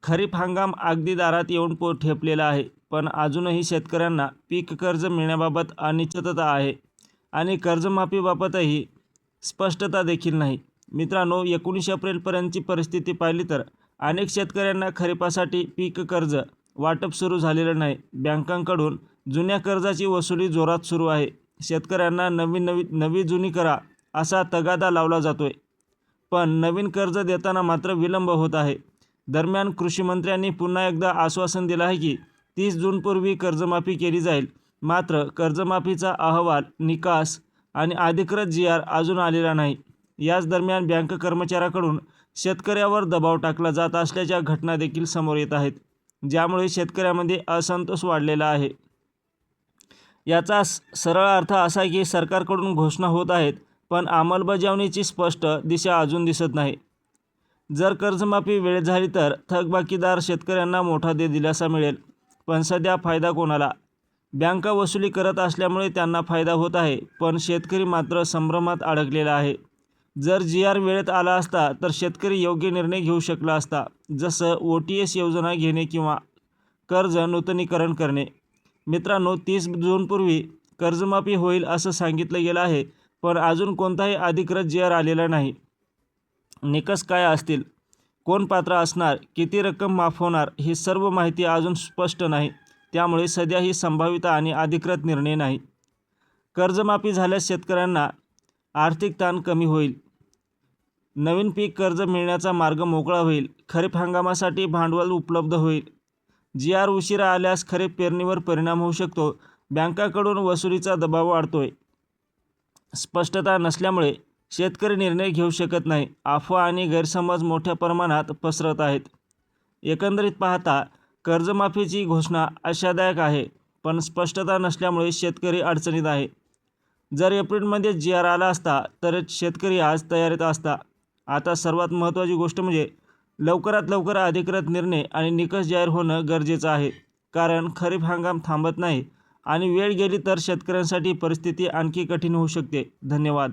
खरीप हंगाम अगदी दारात येऊन ठेपलेला आहे, पण अजूनही शेतकऱ्यांना पीक कर्ज मिळण्याबाबत अनिश्चितता आहे आणि कर्जमाफीबाबतही स्पष्टता देखील नाही. मित्रांनो, 19 एप्रिलपर्यंतची परिस्थिती पाहिली तर अनेक शेतकऱ्यांना खरीपासाठी पीक कर्ज वाटप सुरू झालेलं नाही. बँकांकडून जुन्या कर्जाची वसुली जोरात सुरू आहे. शेतकऱ्यांना नवी जुनी करा असा तगादा लावला जातोय, पण नवीन कर्ज देताना मात्र विलंब होत आहे. दरम्यान कृषीमंत्र्यांनी पुन्हा एकदा आश्वासन दिलं आहे की 30 जूनपूर्वी कर्जमाफी केली जाईल. मात्र कर्जमाफीचा अहवाल, निकास आणि अधिकृत GR अजून आलेला नाही. याच दरम्यान बँक कर्मचाऱ्याकडून शेतकऱ्यावर दबाव टाकला जात असल्याच्या घटना देखील समोर येत आहेत, ज्यामुळे शेतकऱ्यामध्ये असंतोष वाढलेला आहे. याचा सरळ अर्थ असा की सरकारकडून घोषणा होत आहेत, पण अंमलबजावणीची स्पष्ट दिशा अजून दिसत नाही. जर कर्जमाफी वेळेत झाली तर थकबाकीदार शेतकऱ्यांना मोठा दिलासा मिळेल, पण सध्या फायदा कोणाला? बँका वसुली करत असल्यामुळे त्यांना फायदा होत आहे, पण शेतकरी मात्र संभ्रमात अडकलेला आहे. जर GR वेळेत आला असता तर शेतकरी योग्य निर्णय घेऊ शकला असता, जसं OTS योजना घेणे किंवा कर्ज नूतनीकरण करणे. मित्रांनो, 30 जूनपूर्वी कर्जमाफी होईल असं सांगितलं गेलं आहे, पण अजून कोणताही अधिकृत GR आलेला नाही. निकष काय असतील, कोण पात्र असणार, किती रक्कम माफ होणार, ही सर्व माहिती अजून स्पष्ट नाही. त्यामुळे सध्या ही संभाव्यता आणि अधिकृत निर्णय नाही. कर्जमाफी झाल्यास शेतकऱ्यांना आर्थिक ताण कमी होईल. नवीन पीक कर्ज मिळण्याचा मार्ग मोकळा होईल. खरीप हंगामासाठी भांडवल उपलब्ध होईल. GR उशिरा आल्यास खरीप पेरणीवर परिणाम होऊ शकतो. बँकांकडून वसुलीचा दबाव वाढतोय. स्पष्टता नसल्यामुळे शेतकरी निर्णय घेऊ शकत नाही. अफवा आणि गैरसमज मोठ्या प्रमाणात पसरत आहेत. एकंदरीत पाहता कर्जमाफीची घोषणा आशादायक आहे, पण स्पष्टता नसल्यामुळे शेतकरी अडचणीत आहे. जर एप्रिलमध्ये GR आला असता तर शेतकरी आज तयारीत असता. आता सर्वात महत्त्वाची गोष्ट म्हणजे लवकरात लवकर अधिकृत निर्णय आणि निकष जाहीर होणं गरजेचं आहे, कारण खरीप हंगाम थांबत नाही आणि वेळ गेली तर शेतकऱ्यांसाठी परिस्थिती आणखी कठीण होऊ शकते. धन्यवाद.